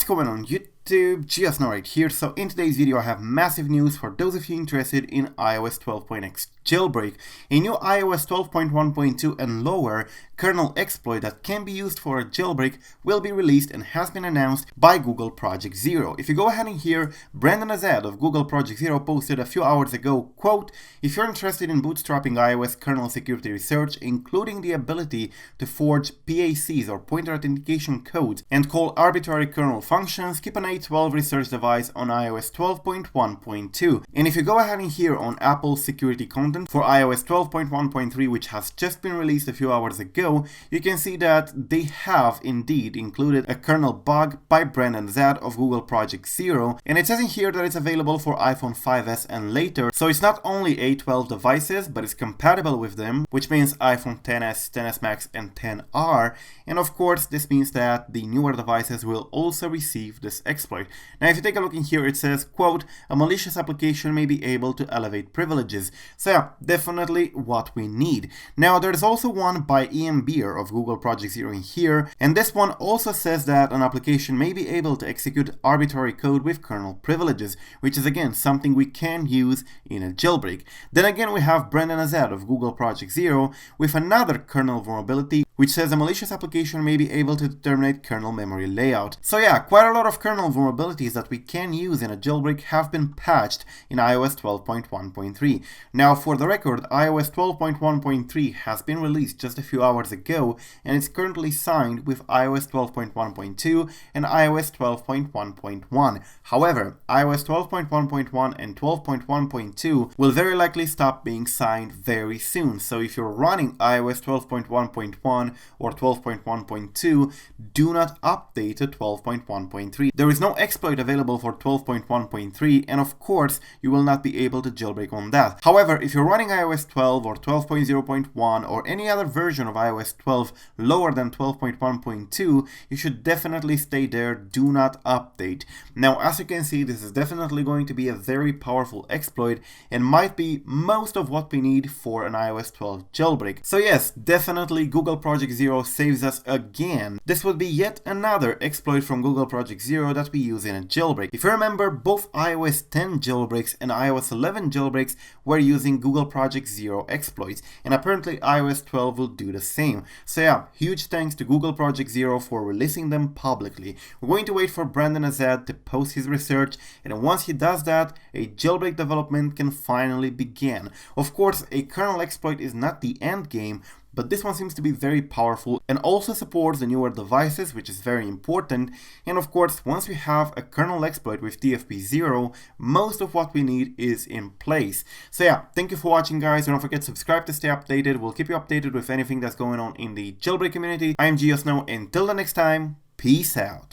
going on YouTube? Snow right here. So in today's video I have massive news for those of you interested in iOS 12.x jailbreak, a new iOS 12.1.2 and lower kernel exploit that can be used for a jailbreak will be released and has been announced by Google Project Zero. If you go ahead and hear, Brandon Azad of Google Project Zero posted a few hours ago, quote, "If you're interested in bootstrapping iOS kernel security research, including the ability to forge PACs or pointer authentication codes and call arbitrary kernel functions, keep an A12 research device on iOS 12.1.2. And if you go ahead and hear on Apple's security content for iOS 12.1.3, which has just been released a few hours ago, you can see that they have indeed included a kernel bug by Brandon Azad of Google Project Zero, and it says in here that it's available for iPhone 5s and later, so it's not only A12 devices, but it's compatible with them, which means iPhone 10s, 10s Max, and 10R, and of course this means that the newer devices will also receive this exploit. Now if you take a look in here, it says, quote, "A malicious application may be able to elevate privileges." So yeah, definitely what we need. Now there's also one by Ian Beer of Google Project Zero in here, and this one also says that an application may be able to execute arbitrary code with kernel privileges, which is again something we can use in a jailbreak. Then again we have Brandon Azad of Google Project Zero with another kernel vulnerability which says a malicious application may be able to terminate kernel memory layout. So yeah, quite a lot of kernel vulnerabilities that we can use in a jailbreak have been patched in iOS 12.1.3. Now for the record, iOS 12.1.3 has been released just a few hours ago and it's currently signed with iOS 12.1.2 and iOS 12.1.1. However, iOS 12.1.1 and 12.1.2 will very likely stop being signed very soon. So if you're running iOS 12.1.1 or 12.1.2, do not update to 12.1.3. There is no exploit available for 12.1.3, and of course you will not be able to jailbreak on that. However, if you're running iOS 12 or 12.0.1 or any other version of iOS 12 lower than 12.1.2, you should definitely stay there, do not update. Now as you can see, this is definitely going to be a very powerful exploit and might be most of what we need for an iOS 12 jailbreak. So yes, definitely Google Project Zero saves us again. This would be yet another exploit from Google Project Zero that we use in a jailbreak. If you remember, both iOS 10 jailbreaks and iOS 11 jailbreaks were using Google Project Zero exploits, and apparently iOS 12 will do the same. So yeah, huge thanks to Google Project Zero for releasing them publicly. We're going to wait for Brandon Azad to post his research, and once he does that, a jailbreak development can finally begin. Of course, a kernel exploit is not the end game, but this one seems to be very powerful and also supports the newer devices, which is very important. And of course, once we have a kernel exploit with TFP0, most of what we need is in place. So yeah, thank you for watching guys. Don't forget to subscribe to stay updated. We'll keep you updated with anything that's going on in the jailbreak community. I'm Snow. Until the next time, peace out.